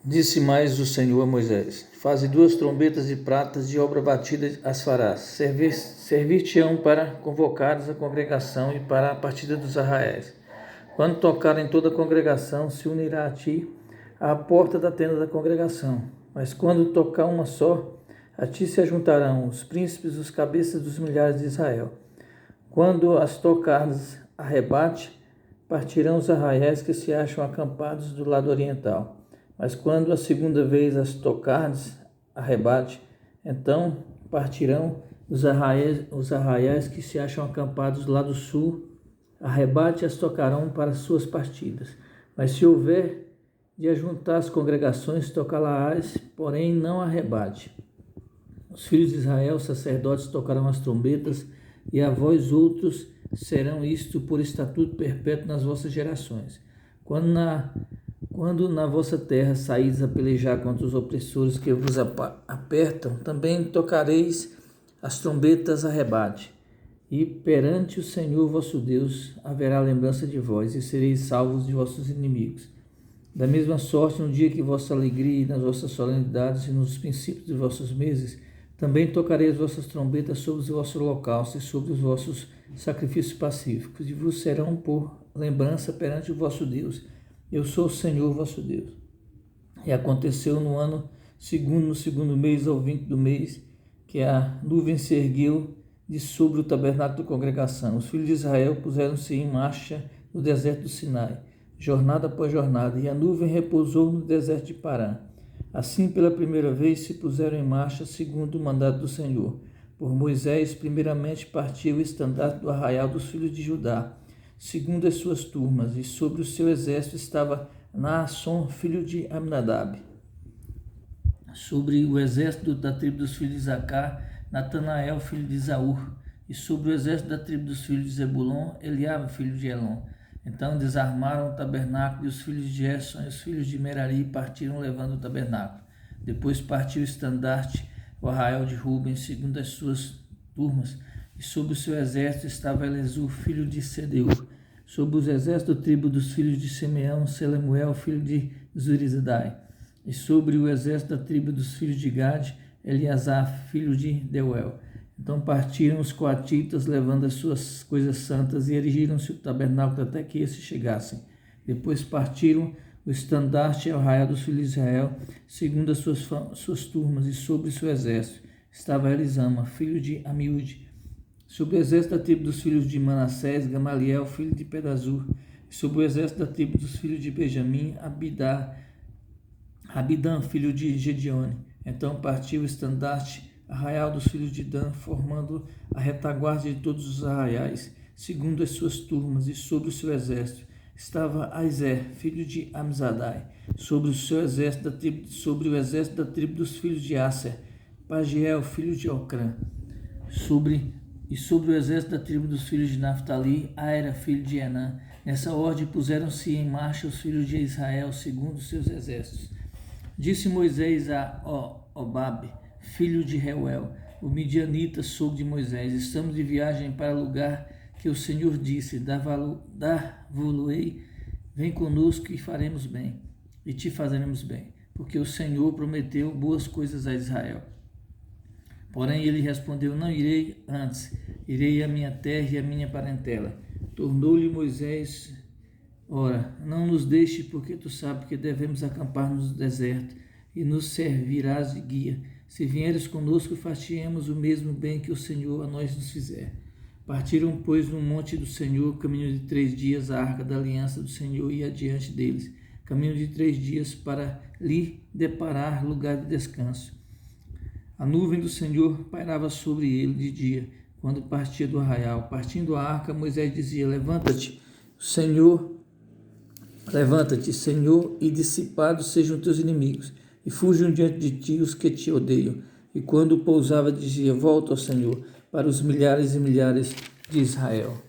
Disse mais o Senhor a Moisés: Faze 2 trombetas de prata, de obra batida as farás. Servir-te-ão para convocares a congregação e para a partida dos arraiais. Quando tocarem toda a congregação, se unirá a ti à porta da tenda da congregação. Mas quando tocar uma só, a ti se ajuntarão os príncipes, os cabeças dos milhares de Israel. Quando as tocares a rebate, partirão os arraiais que se acham acampados do lado oriental. Mas quando a segunda vez as tocardes a rebate, então partirão os arraiais que se acham acampados do lado sul, a rebate as tocarão para suas partidas. Mas se houver de ajuntar as congregações, tocá-las, porém não a rebate. Os filhos de Israel, os sacerdotes, tocarão as trombetas, e a vós outros serão isto por estatuto perpétuo nas vossas gerações. Quando na vossa terra saídes a pelejar contra os opressores que vos apertam, também tocareis as trombetas a rebate. E perante o Senhor vosso Deus haverá lembrança de vós, e sereis salvos de vossos inimigos. Da mesma sorte, no dia que vossa alegria e nas vossas solenidades e nos princípios de vossos meses, também tocarei as vossas trombetas sobre os vossos holocaustos e sobre os vossos sacrifícios pacíficos, e vos serão por lembrança perante o vosso Deus. Eu sou o Senhor vosso Deus. E aconteceu no ano segundo, no segundo mês, ao 20 do mês, que a nuvem se ergueu de sobre o tabernáculo da congregação. Os filhos de Israel puseram-se em marcha no deserto do Sinai, jornada após jornada, e a nuvem repousou no deserto de Parã. Assim, pela primeira vez, se puseram em marcha segundo o mandato do Senhor. Por Moisés, primeiramente partiu o estandarte do arraial dos filhos de Judá, segundo as suas turmas, e sobre o seu exército estava Naasson, filho de Aminadab. Sobre o exército da tribo dos filhos de Zacar, Natanael, filho de Zaur, e sobre o exército da tribo dos filhos de Zebulon, Eliabe, filho de Elon. Então desarmaram o tabernáculo, e os filhos de Gerson e os filhos de Merari partiram levando o tabernáculo. Depois partiu o estandarte, o arraial de Ruben, segundo as suas turmas, e sobre o seu exército estava Elezur, filho de Sedeur. Sobre os exércitos da tribo dos filhos de Simeão, Selemuel, filho de Zurizadai. E sobre o exército da tribo dos filhos de Gade, Eliasaf, filho de Deuel. Então partiram os coatitas, levando as suas coisas santas, e erigiram-se o tabernáculo até que esses chegassem. Depois partiram o estandarte e o arraial dos filhos de Israel, segundo as suas turmas, e sobre o seu exército estava Elisama, filho de Amiúde. Sobre o exército da tribo dos filhos de Manassés, Gamaliel, filho de Pedazur. E sobre o exército da tribo dos filhos de Benjamim, Abidã, filho de Gedione. Então partiu o estandarte, arraial dos filhos de Dan, formando a retaguarda de todos os arraiais, segundo as suas turmas, e sobre o seu exército estava Aizer, filho de Amizadai. Sobre o seu exército sobre o exército da tribo dos filhos de Asser, Pagiel, filho de Ocrã. Sobre o exército da tribo dos filhos de Naftali, Aera, filho de Enã. Nessa ordem puseram-se em marcha os filhos de Israel, segundo os seus exércitos. Disse Moisés a Obabe, filho de Reuel, o midianita, sogro de Moisés: estamos de viagem para o lugar que o Senhor disse: dar-vo-lo-ei, vem conosco e faremos bem, e te faremos bem, porque o Senhor prometeu boas coisas a Israel. Porém ele respondeu: não irei antes, irei à minha terra e à minha parentela. Tornou-lhe Moisés: ora, não nos deixe, porque tu sabes que devemos acampar no deserto, e nos servirás de guia. Se vieres conosco, far-te-emos o mesmo bem que o Senhor a nós nos fizer. Partiram, pois, no monte do Senhor, caminho de 3 dias, a arca da aliança do Senhor ia adiante deles, caminho de 3 dias, para lhe deparar lugar de descanso. A nuvem do Senhor pairava sobre ele de dia, quando partia do arraial. Partindo a arca, Moisés dizia: levanta-te, Senhor, e dissipados sejam teus inimigos, e fujam diante de ti os que te odeiam. E quando pousava, dizia: volta ao Senhor, para os milhares e milhares de Israel.